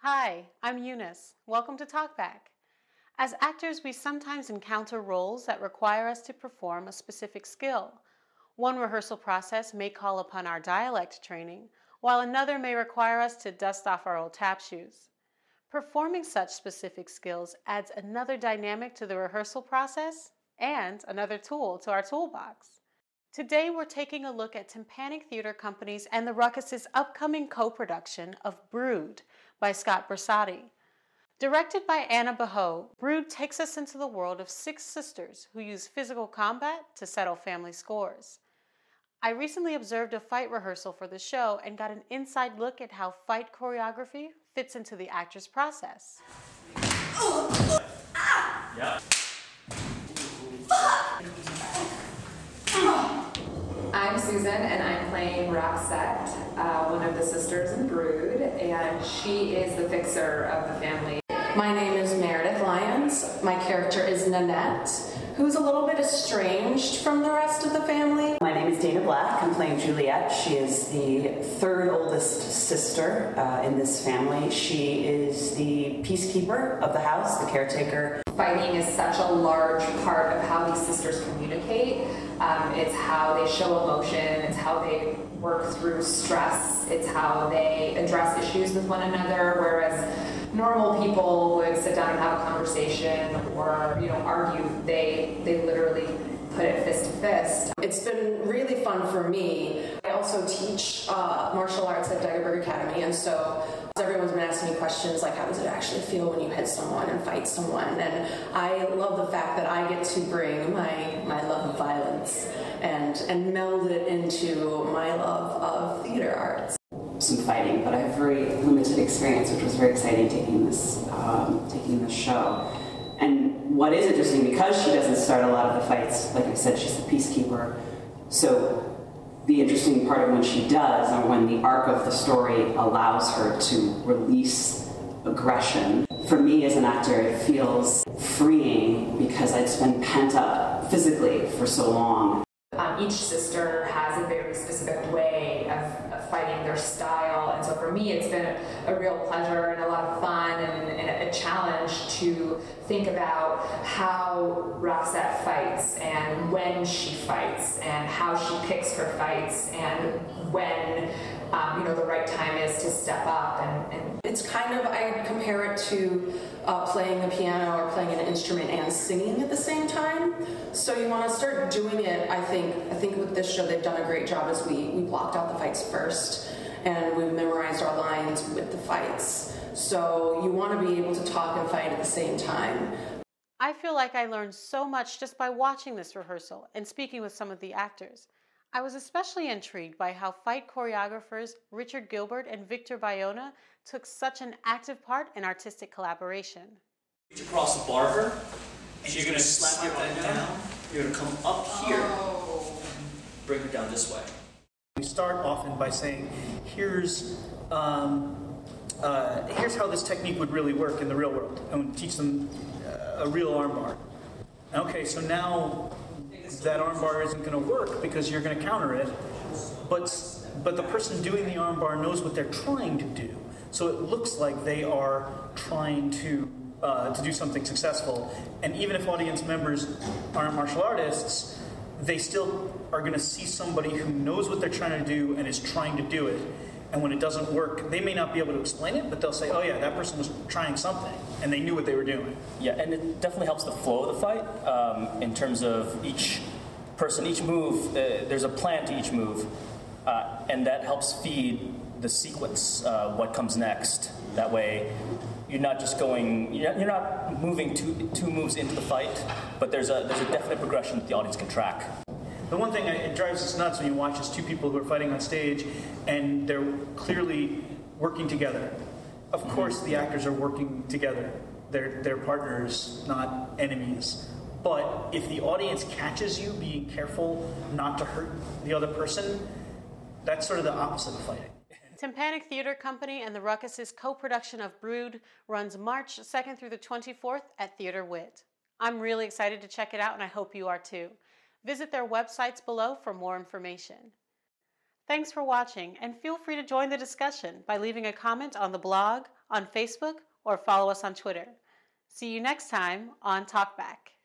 Hi, I'm Eunice. Welcome to TalkBack. As actors, we sometimes encounter roles that require us to perform a specific skill. One rehearsal process may call upon our dialect training, while another may require us to dust off our old tap shoes. Performing such specific skills adds another dynamic to the rehearsal process and another tool to our toolbox. Today, we're taking a look at Tympanic Theater Company's and the Ruckus' upcoming co-production of Brewed by Scott Bersati. Directed by Anna Baho, Brewed takes us into the world of 6 sisters who use physical combat to settle family scores. I recently observed a fight rehearsal for the show and got an inside look at how fight choreography fits into the actor's process. Yeah. I'm Susan, and I'm playing Roxette, one of the sisters in Brewed, and she is the fixer of the family. My name is Meredith Lyons. My character is Nanette, who's a little bit estranged from the rest of the family. My name is Dana Black. I'm playing Juliet. She is the 3rd oldest sister in this family. She is the peacekeeper of the house, the caretaker. Fighting is such a large part of how these sisters communicate. It's how they show emotion, it's how they work through stress, it's how they address issues with one another, whereas normal people would sit down and have a conversation or, argue. They literally put it fist to fist. It's been really fun for me. I also teach martial arts at Daggerberg Academy, and so everyone's been asking me questions like, how does it actually feel when you hit someone and fight someone? And I love the fact that I get to bring my love of violence and meld it into my love of theater arts. Some fighting, but I have very limited experience, which was very exciting taking this show. And what is interesting, because she doesn't start a lot of the fights, like I said, she's a peacekeeper. So the interesting part of when she does, or when the arc of the story allows her to release aggression, for me as an actor, it feels freeing because I'd been pent up physically for so long. Each sister has a very specific way of fighting, their style, and so for me it's been a real pleasure and a lot of fun and a challenge to think about how Roxette fights and when she fights and how she picks her fights and when the right time is to step up. And it's kind of, I compare it to playing the piano or playing an instrument and singing at the same time. So you want to start doing it. I think with this show they've done a great job as we blocked out the fights first and we memorized our lines with the fights. So you want to be able to talk and fight at the same time. I feel like I learned so much just by watching this rehearsal and speaking with some of the actors. I was especially intrigued by how fight choreographers Richard Gilbert and Victor Bayona took such an active part in artistic collaboration. Reach across the barber, and you're going to slap your arm down. You're going to come up here, bring her down this way. We start often by saying, here's how this technique would really work in the real world, and we teach them a real armbar. Okay, so now that armbar isn't going to work because you're going to counter it, but the person doing the armbar knows what they're trying to do. So it looks like they are trying to do something successful. And even if audience members aren't martial artists, they still are going to see somebody who knows what they're trying to do and is trying to do it. And when it doesn't work, they may not be able to explain it, but they'll say, oh yeah, that person was trying something, and they knew what they were doing. Yeah, and it definitely helps the flow of the fight in terms of each person, each move, there's a plan to each move, and that helps feed the sequence, what comes next. That way, you're not just going, you're not moving two moves into the fight, but there's a definite progression that the audience can track. The one thing it drives us nuts when you watch is 2 people who are fighting on stage and they're clearly working together. Of course the actors are working together. They're partners, not enemies. But if the audience catches you being careful not to hurt the other person, that's sort of the opposite of fighting. Tympanic Theater Company and the Ruckus' co-production of Brewed runs March 2nd through the 24th at Theater Wit. I'm really excited to check it out, and I hope you are too. Visit their websites below for more information. Thanks for watching, and feel free to join the discussion by leaving a comment on the blog, on Facebook, or follow us on Twitter. See you next time on TalkBack.